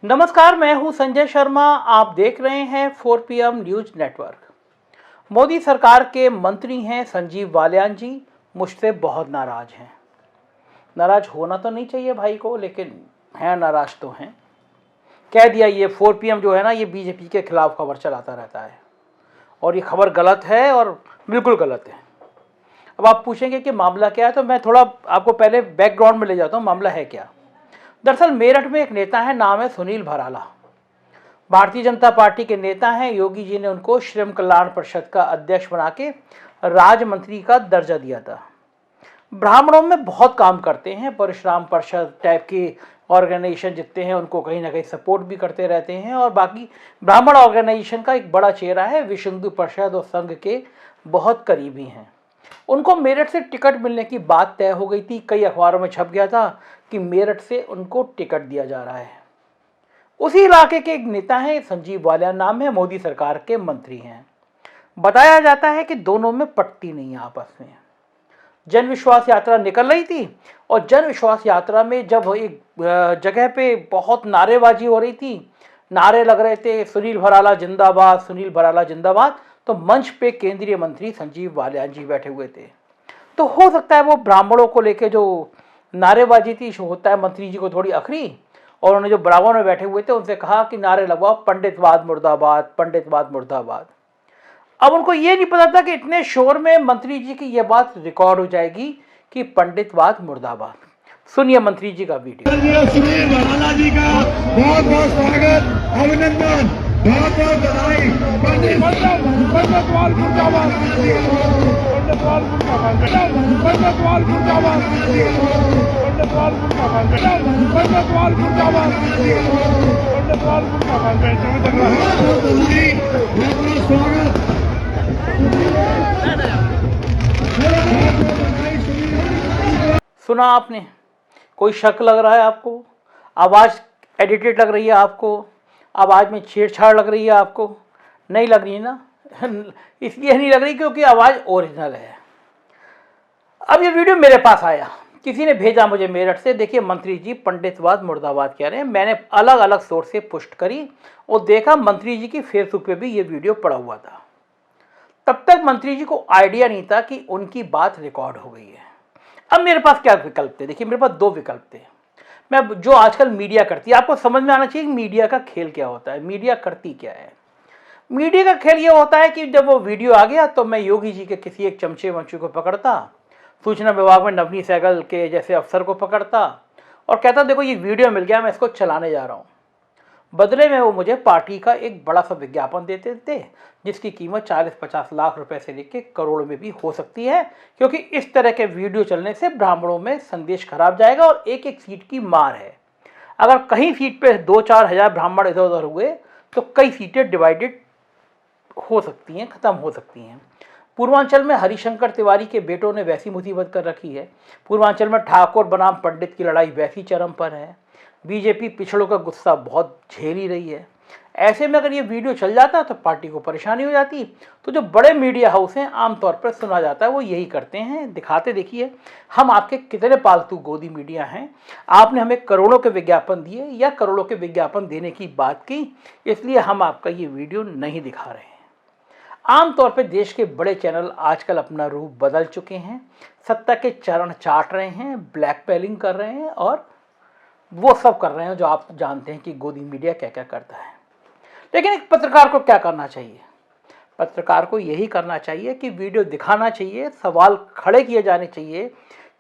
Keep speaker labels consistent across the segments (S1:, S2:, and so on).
S1: नमस्कार, मैं हूं संजय शर्मा। आप देख रहे हैं 4 PM न्यूज नेटवर्क। मोदी सरकार के मंत्री हैं संजीव बालियान जी, मुझसे बहुत नाराज हैं। नाराज होना तो नहीं चाहिए भाई को, लेकिन हैं नाराज तो हैं। कह दिया ये 4 PM जो है ना, ये बीजेपी के खिलाफ खबर चलाता रहता है और ये खबर गलत है और बिल्कुल गलत है। अब आप पूछेंगे कि मामला क्या है, तो मैं थोड़ा आपको पहले बैकग्राउंड में ले जाता हूँ। मामला है क्या? दरअसल मेरठ में एक नेता है, नाम है सुनील भराला। भारतीय जनता पार्टी के नेता हैं। योगी जी ने उनको श्रम कल्याण परिषद का अध्यक्ष बना के राज्य मंत्री का दर्जा दिया था। ब्राह्मणों में बहुत काम करते हैं, परशुराम परिषद टाइप के ऑर्गेनाइजेशन जितने हैं उनको कहीं ना कहीं सपोर्ट भी करते रहते हैं। और बाकी ब्राह्मण ऑर्गेनाइजेशन का एक बड़ा चेहरा है, विश्व हिंदू परिषद और संघ के बहुत करीबी हैं। उनको मेरठ से टिकट मिलने की बात तय हो गई थी। कई अखबारों में छप गया था कि मेरठ से उनको टिकट दिया जा रहा है। उसी इलाके के एक नेता हैं, संजीव बालियान नाम है, मोदी सरकार के मंत्री हैं। बताया जाता है कि दोनों में पटती नहीं है आपस में। जन विश्वास यात्रा निकल रही थी और जन विश्वास यात्रा में जब एक जगह पे बहुत नारेबाजी हो रही थी, नारे लग रहे थे सुनील भराला जिंदाबाद, सुनील भराला जिंदाबाद, तो मंच पे केंद्रीय मंत्री संजीव बालियान जी बैठे हुए थे। तो हो सकता है वो ब्राह्मणों को लेके जो नारेबाजी थी, होता है मंत्री जी को थोड़ी अखरी, और उन्होंने जो बराबर में बैठे हुए थे उनसे कहा कि नारे लगवाओ पंडितवाद मुर्दाबाद, पंडितवाद मुर्दाबाद। अब उनको ये नहीं पता था कि इतने शोर में मंत्री जी की यह बात रिकॉर्ड हो जाएगी कि पंडितवाद मुर्दाबाद। सुनिए मंत्री जी का वीडियो।
S2: सुनील भराला जी का बहुत बहुत स्वागत, अभिनंदन, बहुत बहुत बधाई। पंडितवाद मुर्दाबाद, पंडितवाद मुर्दाबाद, पंडितवाद मुर्दाबाद, पंडितवाद मुर्दाबाद, पंडितवाद मुर्दाबाद, पंडितवाद मुर्दाबाद।
S1: सुना आपने? कोई शक लग रहा है आपको? आवाज़ एडिटेड लग रही है आपको? आवाज़ में छेड़छाड़ लग रही है आपको? नहीं लग रही है ना? इसलिए नहीं लग रही क्योंकि आवाज़ ओरिजिनल है। अब ये वीडियो मेरे पास आया, किसी ने भेजा मुझे मेरठ से। देखिए मंत्री जी पंडितवाद मुर्दाबाद कह रहे हैं। मैंने अलग अलग सोर्स से पुष्ट करी और देखा मंत्री जी की फेसबुक पे भी ये वीडियो पड़ा हुआ था। तब तक मंत्री जी को आइडिया नहीं था कि उनकी बात रिकॉर्ड हो गई है। अब मेरे पास क्या विकल्प थे? देखिए मेरे पास दो विकल्प थे। मैं जो आजकल मीडिया करती है, आपको समझ में आना चाहिए कि मीडिया का खेल क्या होता है, मीडिया करती क्या है। मीडिया का खेल ये होता है कि जब वो वीडियो आ गया तो मैं योगी जी के किसी एक चमचे वमचे को पकड़ता, सूचना विभाग में नवनीत सहगल के जैसे अफसर को पकड़ता और कहता देखो ये वीडियो मिल गया, मैं इसको चलाने जा रहा हूँ। बदले में वो मुझे पार्टी का एक बड़ा सा विज्ञापन देते थे जिसकी कीमत 40-50 लाख रुपए से लेकर करोड़ में भी हो सकती है, क्योंकि इस तरह के वीडियो चलने से ब्राह्मणों में संदेश खराब जाएगा और एक एक सीट की मार है। अगर कहीं सीट पे 2-4 हजार ब्राह्मण इधर उधर हुए तो कई सीटें डिवाइडेड हो सकती हैं, खत्म हो सकती हैं। पूर्वांचल में हरिशंकर तिवारी के बेटों ने वैसी मुसीबत कर रखी है। पूर्वांचल में ठाकुर बनाम पंडित की लड़ाई वैसी चरम पर है। बीजेपी पिछड़ों का गुस्सा बहुत झेल ही रही है। ऐसे में अगर ये वीडियो चल जाता तो पार्टी को परेशानी हो जाती। तो जो बड़े मीडिया हाउस हैं, आमतौर पर सुना जाता है वो यही करते हैं, दिखाते देखिए हम आपके कितने पालतू गोदी मीडिया हैं, आपने हमें करोड़ों के विज्ञापन दिए या करोड़ों के विज्ञापन देने की बात की, इसलिए हम आपका ये वीडियो नहीं दिखा रहे हैं। आमतौर पर देश के बड़े चैनल आजकल अपना रूप बदल चुके हैं, सत्ता के चरण चाट रहे हैं, ब्लैकमेलिंग कर रहे हैं और वो सब कर रहे हैं जो आप जानते हैं कि गोदी मीडिया क्या क्या करता है। लेकिन एक पत्रकार को क्या करना चाहिए? पत्रकार को यही करना चाहिए कि वीडियो दिखाना चाहिए, सवाल खड़े किए जाने चाहिए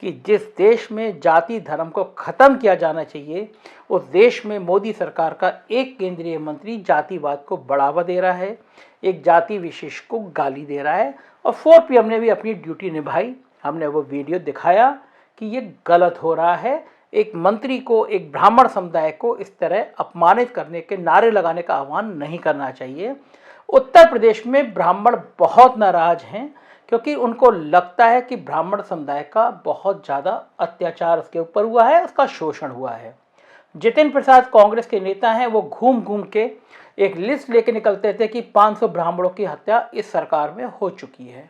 S1: कि जिस देश में जाति धर्म को ख़त्म किया जाना चाहिए उस देश में मोदी सरकार का एक केंद्रीय मंत्री जातिवाद को बढ़ावा दे रहा है, एक जाति विशेष को गाली दे रहा है। और 4PM ने भी अपनी ड्यूटी निभाई, हमने वो वीडियो दिखाया कि ये गलत हो रहा है। एक मंत्री को, एक ब्राह्मण समुदाय को इस तरह अपमानित करने के, नारे लगाने का आह्वान नहीं करना चाहिए। उत्तर प्रदेश में ब्राह्मण बहुत नाराज हैं क्योंकि उनको लगता है कि ब्राह्मण समुदाय का बहुत ज़्यादा अत्याचार उसके ऊपर हुआ है, उसका शोषण हुआ है। जितिन प्रसाद कांग्रेस के नेता हैं, वो घूम घूम के एक लिस्ट लेके निकलते थे कि 500 ब्राह्मणों की हत्या इस सरकार में हो चुकी है।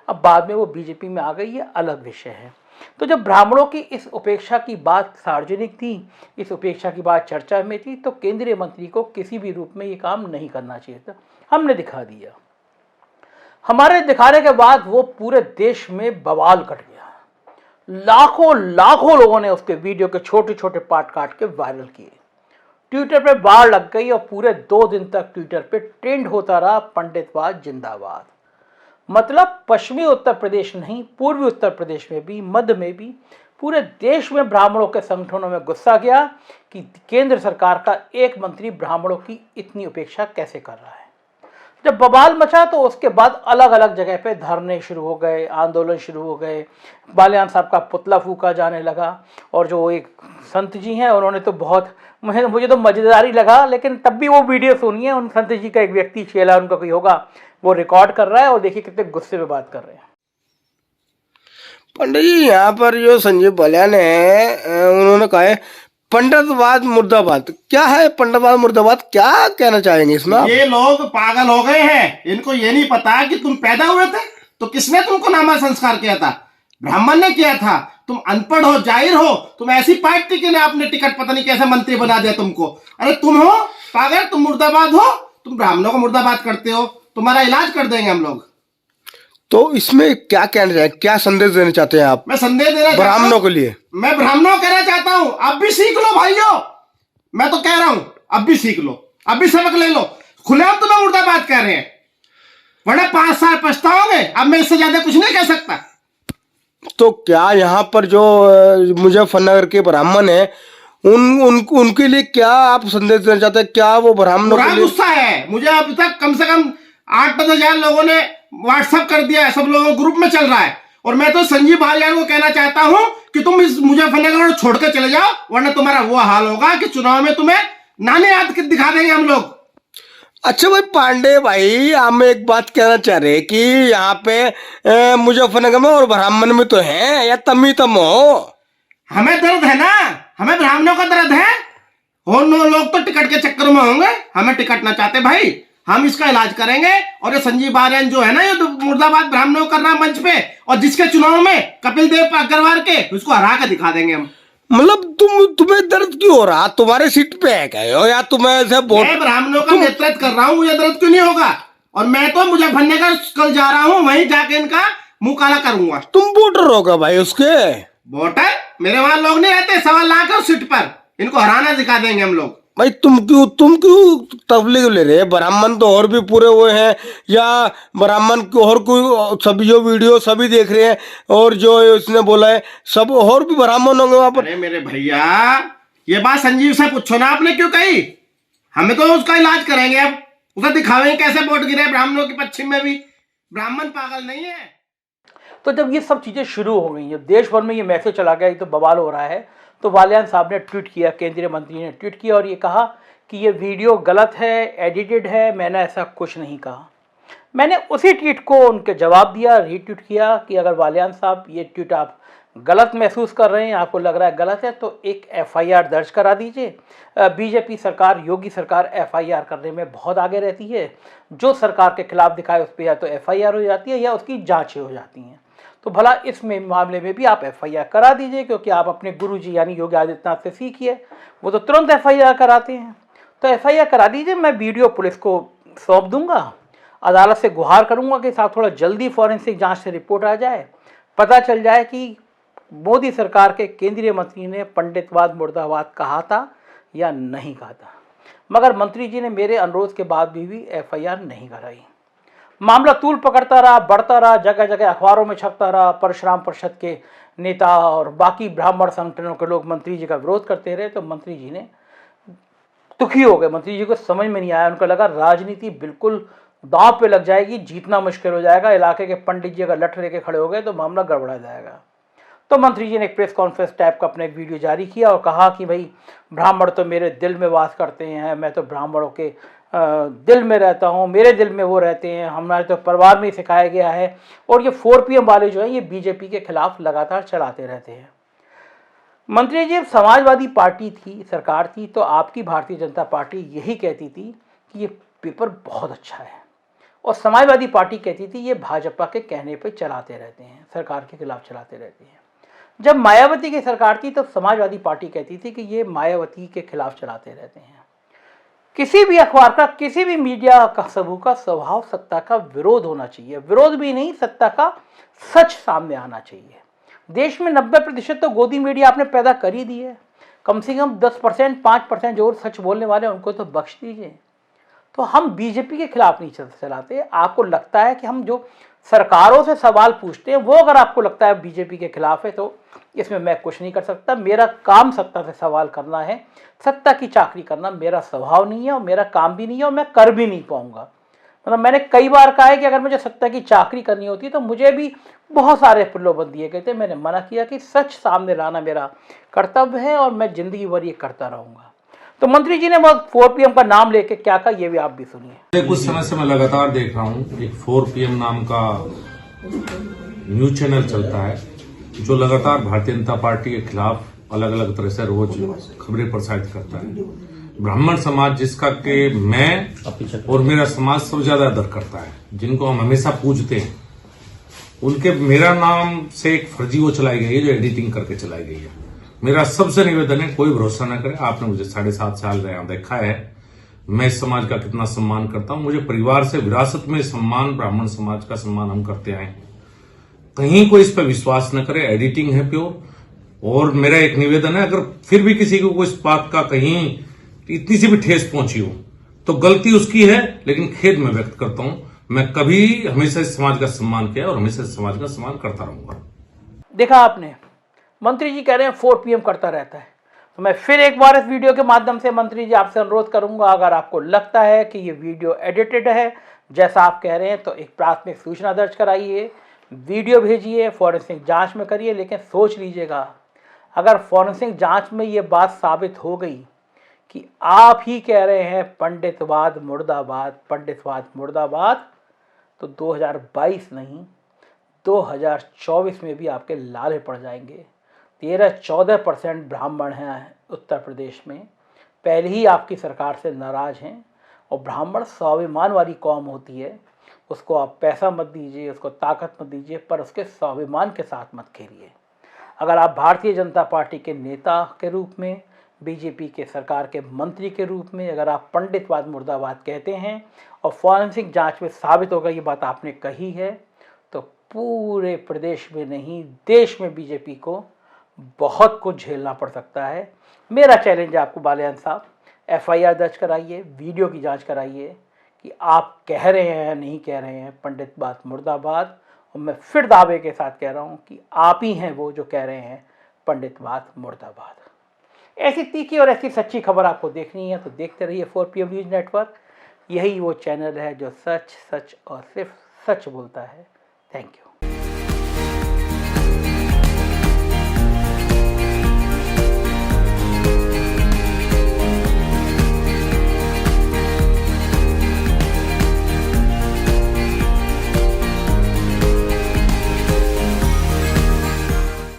S1: अब बाद में वो बीजेपी में आ गई, ये अलग विषय है। तो जब ब्राह्मणों की इस उपेक्षा की बात सार्वजनिक थी, इस उपेक्षा की बात चर्चा में थी, तो केंद्रीय मंत्री को किसी भी रूप में ये काम नहीं करना चाहिए था। हमने दिखा दिया। हमारे दिखाने के बाद वो पूरे देश में बवाल कट गया। लाखों लाखों लोगों ने उसके वीडियो के छोटे छोटे पार्ट काट के वायरल किए। ट्विटर पे बाढ़ लग गई और पूरे 2 दिन तक ट्विटर पे ट्रेंड होता रहा, पंडितवाद जिंदाबाद। मतलब पश्चिमी उत्तर प्रदेश नहीं, पूर्वी उत्तर प्रदेश में भी, मध्य में भी, पूरे देश में ब्राह्मणों के संगठनों में गुस्सा गया कि केंद्र सरकार का एक मंत्री ब्राह्मणों की इतनी उपेक्षा कैसे कर रहा है। जब बवाल मचा तो उसके बाद अलग अलग जगह पे धरने शुरू हो गए, आंदोलन शुरू हो गए, बालियान साहब का पुतला फूका जाने लगा। और जो एक संत जी हैं उन्होंने तो बहुत, मुझे तो मजेदारी लगा, लेकिन तब भी वो वीडियो सुनिए। उन संत जी का एक व्यक्ति चेला उनका कोई होगा, वो रिकॉर्ड कर रहा है और देखिए कितने गुस्से में बात कर रहे हैं।
S3: पंडित जी, यहाँ पर जो संजीव बलियान है उन्होंने कहा है पंडितवाद मुर्दाबाद। क्या है पंडितवाद मुर्दाबाद, क्या कहना चाहेंगे इसमें आप?
S4: ये लोग पागल हो गए हैं। इनको ये नहीं पता कि तुम पैदा हुए थे तो किसने तुमको नामा संस्कार किया था? ब्राह्मण ने किया था। तुम अनपढ़ हो, जाहिर हो, तुम ऐसी पार्टी के लिए आपने टिकट पता नहीं कैसे मंत्री बना दिया तुमको। अरे तुम हो पागल, तुम मुर्दाबाद हो, तुम ब्राह्मणों को मुर्दाबाद करते हो। तुम्हारा इलाज कर देंगे हम लोग।
S3: तो इसमें क्या कहना चाहेंगे, क्या संदेश देना चाहते हैं आप
S4: मैं संदेश देना चाहता हूं
S3: ब्राह्मणों के लिए?
S4: मैं ब्राह्मणों को कहना चाहता हूं, अब भी सीख लो भाइयों। मैं तो कह रहा हूं अब भी सीख लो, अब भी सबक ले लो। खुलेआम तुम्हें मुर्दाबाद कह रहे हैं, वरना 5 साल पछताओगे। अब मैं इससे ज्यादा कुछ नहीं कह सकता।
S3: तो क्या यहाँ पर जो मुजफ्फरनगर के ब्राह्मण है उनके लिए क्या आप संदेश देना चाहते हैं? क्या वो ब्राह्मणों के
S4: बुरा
S3: लिए?
S4: गुस्सा है मुझे। अब तक कम से कम 8-10 हजार लोगों ने व्हाट्सएप कर दिया है, सब लोगों ग्रुप में चल रहा है। और मैं तो संजीव बालियान को कहना चाहता हूं कि तुम इस मुजफ्फरनगर छोड़ कर चले जाओ, वरना तुम्हारा वो हाल होगा कि चुनाव में तुम्हें नाने याद दिखा देंगे हम लोग।
S3: अच्छा भाई पांडे भाई, हम एक बात कहना चाह रहे हैं कि यहाँ पे मुजफ्फरनगर में और ब्राह्मण में तो है, या तमी तम हो?
S4: हमें दर्द है ना, हमें ब्राह्मणों का दर्द है। और लोग तो टिकट के चक्कर में होंगे, हमें टिकट ना चाहते भाई। हम इसका इलाज करेंगे। और ये संजीव बालियान जो है ना, ये मुर्दाबाद ब्राह्मणों कर रहा मंच पे, और जिसके चुनाव में कपिल देव अग्रवाल के, उसको हरा कर दिखा देंगे हम।
S3: मतलब तुम्हें दर्द क्यों हो रहा? तुम्हारे सीट पे है क्या हो, या तुम्हें ऐसे
S4: मैं ब्राह्मणों का नेतृत्व कर रहा हूँ, मुझे दर्द क्यों नहीं होगा? और मैं तो मुजफ्फरनगर कल जा रहा हूँ, वहीं जाके इनका मुंह काला करूंगा।
S3: तुम वोटर होगा भाई उसके?
S4: वोटर मेरे वहां लोग नहीं रहते, 1.25 लाख और सीट पर, इनको हराना दिखा देंगे हम लोग।
S3: भाई तुम क्यों तबलीग ले रहे हैं? ब्राह्मण तो और भी पूरे हुए हैं, या ब्राह्मण को और कोई सभी जो वीडियो सभी देख रहे हैं, और जो उसने बोला है सब और भी ब्राह्मण होंगे वहां पर।
S4: अरे मेरे भैया, ये बात संजीव से पूछो ना, आपने क्यों कही? हमें तो उसका इलाज करेंगे। अब उसे दिखावेंगे कैसे वोट गिरे ब्राह्मणों की पश्चिम में भी। ब्राह्मण पागल नहीं है।
S1: तो जब ये सब चीज़ें शुरू हो गई, जब देश भर में ये मैसेज चला गया, ये तो बवाल हो रहा है, तो बालियान साहब ने ट्वीट किया, केंद्रीय मंत्री ने ट्वीट किया और ये कहा कि ये वीडियो गलत है, एडिटेड है, मैंने ऐसा कुछ नहीं कहा। मैंने उसी ट्वीट को उनके जवाब दिया, रीट्वीट किया कि अगर बालियान साहब ये ट्वीट आप गलत महसूस कर रहे हैं, आपको लग रहा है गलत है, तो एक FIR दर्ज करा दीजिए। बीजेपी सरकार, योगी सरकार FIR करने में बहुत आगे रहती है। जो सरकार के खिलाफ दिखाए उस पर या तो FIR हो जाती है या उसकी जाँचें हो जाती हैं। तो भला इस मामले में भी आप FIR करा दीजिए, क्योंकि आप अपने गुरुजी यानी योगी आदित्यनाथ से सीखिए, वो तो तुरंत FIR कराते हैं। तो FIR करा दीजिए, मैं वीडियो पुलिस को सौंप दूंगा, अदालत से गुहार करूंगा कि साहब थोड़ा जल्दी फॉरेंसिक जांच से रिपोर्ट आ जाए, पता चल जाए कि मोदी सरकार के केंद्रीय मंत्री ने पंडितवाद मुर्दाबाद कहा था या नहीं कहा था। मगर मंत्री जी ने मेरे अनुरोध के बाद भी FIR नहीं कराई। मामला तूल पकड़ता रहा, बढ़ता रहा, जगह जगह अखबारों में छपता रहा। परशुराम परिषद के नेता और बाकी ब्राह्मण संगठनों के लोग मंत्री जी का विरोध करते रहे, तो मंत्री जी ने दुखी हो गए। मंत्री जी को समझ में नहीं आया, उनको लगा राजनीति बिल्कुल दांव पे लग जाएगी, जीतना मुश्किल हो जाएगा। इलाके के पंडित जी अगर लठ लेके खड़े हो गए तो मामला गड़बड़ा जाएगा। तो मंत्री जी ने एक प्रेस कॉन्फ्रेंस टाइप का अपना एक वीडियो जारी किया और कहा कि भाई ब्राह्मण तो मेरे दिल में वास करते हैं, मैं तो ब्राह्मणों के दिल में रहता हूँ, मेरे दिल में वो रहते हैं, हमारे तो परिवार में ही सिखाया गया है। और ये 4 PM वाले जो हैं ये बीजेपी के खिलाफ लगातार चलाते रहते हैं। मंत्री जी, समाजवादी पार्टी थी, सरकार थी, तो आपकी भारतीय जनता पार्टी यही कहती थी कि ये पेपर बहुत अच्छा है, और समाजवादी पार्टी कहती थी ये भाजपा के कहने पे चलाते रहते हैं, सरकार के खिलाफ चलाते रहते हैं। जब मायावती की सरकार थी तो समाजवादी पार्टी कहती थी कि ये मायावती के खिलाफ चलाते रहते हैं। किसी भी अखबार का, किसी भी मीडिया का समूह का स्वभाव सत्ता का विरोध होना चाहिए, विरोध भी नहीं, सत्ता का सच सामने आना चाहिए। देश में 90% तो गोदी मीडिया आपने पैदा कर ही दी है। कम से कम 10%, 5% जो सच बोलने वाले हैं उनको तो बख्श दीजिए। तो हम बीजेपी के खिलाफ नहीं चलाते। आपको लगता है कि हम जो सरकारों से सवाल पूछते हैं वो अगर आपको लगता है बीजेपी के खिलाफ है तो इसमें मैं कुछ नहीं कर सकता। मेरा काम सत्ता से सवाल करना है, सत्ता की चाकरी करना मेरा स्वभाव नहीं है और मेरा काम भी नहीं है और मैं कर भी नहीं पाऊंगा। मतलब मैंने कई बार कहा है कि अगर मुझे सत्ता की चाकरी करनी होती तो मुझे भी बहुत सारे प्रलोभन दिए गए थे। मैंने मना किया कि सच सामने लाना मेरा कर्तव्य है और मैं जिंदगी भर ये करता रहूंगा। तो मंत्री जी ने 4 PM का नाम लेके क्या कहा ये भी आप भी सुनिए।
S5: कुछ समय से मैं लगातार देख रहा हूँ एक 4 PM नाम का न्यूज चैनल चलता है जो लगातार भारतीय जनता पार्टी के खिलाफ अलग अलग तरह से रोज खबरें प्रसारित करता है। ब्राह्मण समाज जिसका के मैं और मेरा समाज सबसे ज्यादा आदर करता है, जिनको हम हमेशा पूजते हैं, उनके मेरा नाम से एक फर्जी वो चलाई गई है जो एडिटिंग करके चलाई गई है। मेरा सबसे निवेदन है कोई भरोसा न करे। आपने मुझे 7.5 साल यहाँ देखा है, मैं इस समाज का कितना सम्मान करता हूं। मुझे परिवार से विरासत में सम्मान, ब्राह्मण समाज का सम्मान हम करते आए हैं। कहीं कोई इस पर विश्वास न करे, एडिटिंग है प्योर। और मेरा एक निवेदन है, अगर फिर भी किसी को इस बात का कहीं इतनी सी भी ठेस पहुंची हो तो गलती उसकी है, लेकिन खेद में व्यक्त करता हूं। मैं कभी हमेशा इस समाज का सम्मान किया और हमेशा इस समाज का सम्मान करता रहूंगा।
S1: देखा आपने, मंत्री जी कह रहे हैं 4 PM करता रहता है। तो मैं फिर एक बार इस वीडियो के माध्यम से मंत्री जी आपसे अनुरोध करूंगा, अगर आपको लगता है कि ये वीडियो एडिटेड है जैसा आप कह रहे हैं तो एक प्राथमिक सूचना दर्ज कराइए, वीडियो भेजिए, फॉरेंसिक जांच में करिए। लेकिन सोच लीजिएगा, अगर फॉरेंसिक जांच में ये बात साबित हो गई कि आप ही कह रहे हैं पंडितवाद मुर्दाबाद, पंडितवाद मुर्दाबाद, तो 2022 नहीं 2024 में भी आपके लाले पड़ जाएंगे। 13-14% ब्राह्मण हैं उत्तर प्रदेश में, पहले ही आपकी सरकार से नाराज हैं। और ब्राह्मण स्वाभिमान वाली कौम होती है, उसको आप पैसा मत दीजिए, उसको ताकत मत दीजिए, पर उसके स्वाभिमान के साथ मत खेलिए। अगर आप भारतीय जनता पार्टी के नेता के रूप में, बीजेपी के सरकार के मंत्री के रूप में अगर आप पंडितवाद मुर्दाबाद कहते हैं और फॉरेंसिक जांच में साबित होगा ये बात आपने कही है, तो पूरे प्रदेश में नहीं देश में बीजेपी को बहुत कुछ झेलना पड़ सकता है। मेरा चैलेंज है आपको बालियान साहब, FIR दर्ज कराइए, वीडियो की जांच कराइए कि आप कह रहे हैं या नहीं कह रहे हैं पंडितवाद मुर्दाबाद। और मैं फिर दावे के साथ कह रहा हूं कि आप ही हैं वो जो कह रहे हैं पंडितवाद मुर्दाबाद। ऐसी तीखी और ऐसी सच्ची खबर आपको देखनी है तो देखते रहिए 4 PM न्यूज नेटवर्क। यही वो चैनल है जो सच सच और सिर्फ सच बोलता है। Thank you.